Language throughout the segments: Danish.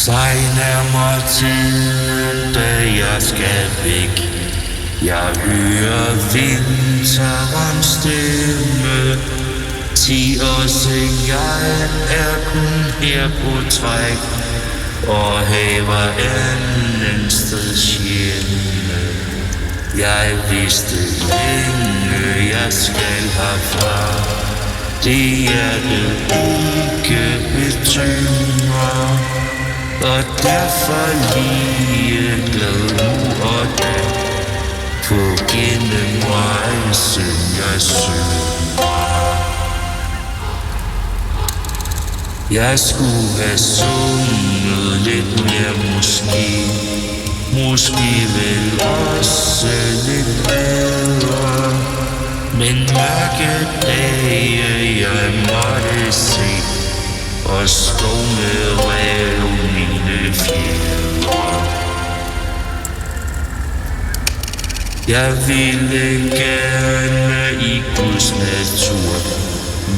Sig nærmer tiden, da jeg skal væk. Jeg hører vinterens stemme. 10 år siden jeg er kun her på træk, og haver anden steds hjemme. Jeg vidste længe, jeg skal herfra. Det er det ikke betyder, og derfor lige glad nu og da. På gennemrejsen jeg søger. Jeg skulle have sunget lidt mere måske. Måske vel også lidt bedre. Men mørke dage jeg måtte se, og storme rev mine fjeder. Jeg ville gerne i Guds natur,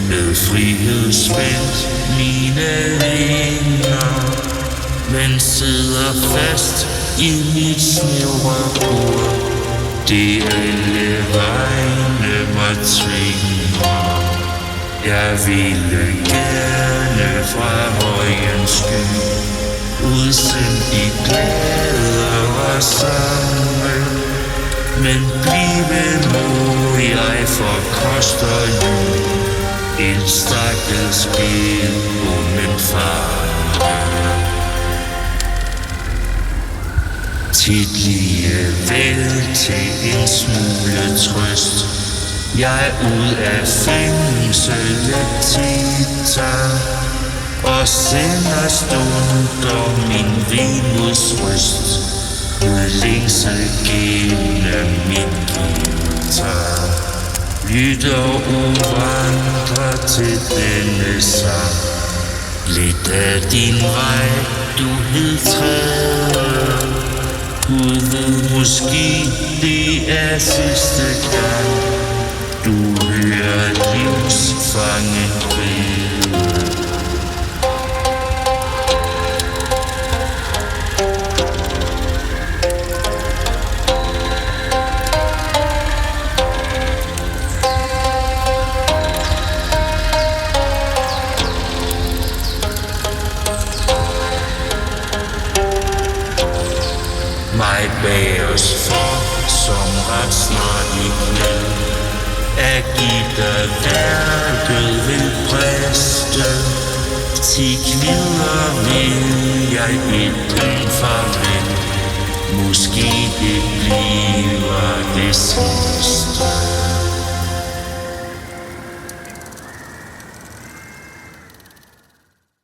med frihed spændt mine vinger, men sidder fast i mit snævre bord. Det alle vegne mig tvinger. Jeg ville gerne fra højens sky udsendt i glæder og sange, men blive må jeg for kost og jul en stakkels bid på min far. Tit lige vel til en smule trøst. Jeg ud af fængslet titter og sender stunder min vemodsrøst ud længsel gennem min guitar. Lytter uvandrer til denne sang. Lidt af din vej du hedtræder. Gud ved måske det er sidste gang du hører livsfangen gride. Mig bag os for, som ret snart i knæ, at give dig værket vil briste. 10 kvider vil jeg et pænt farvel. Måske det bliver det sidste.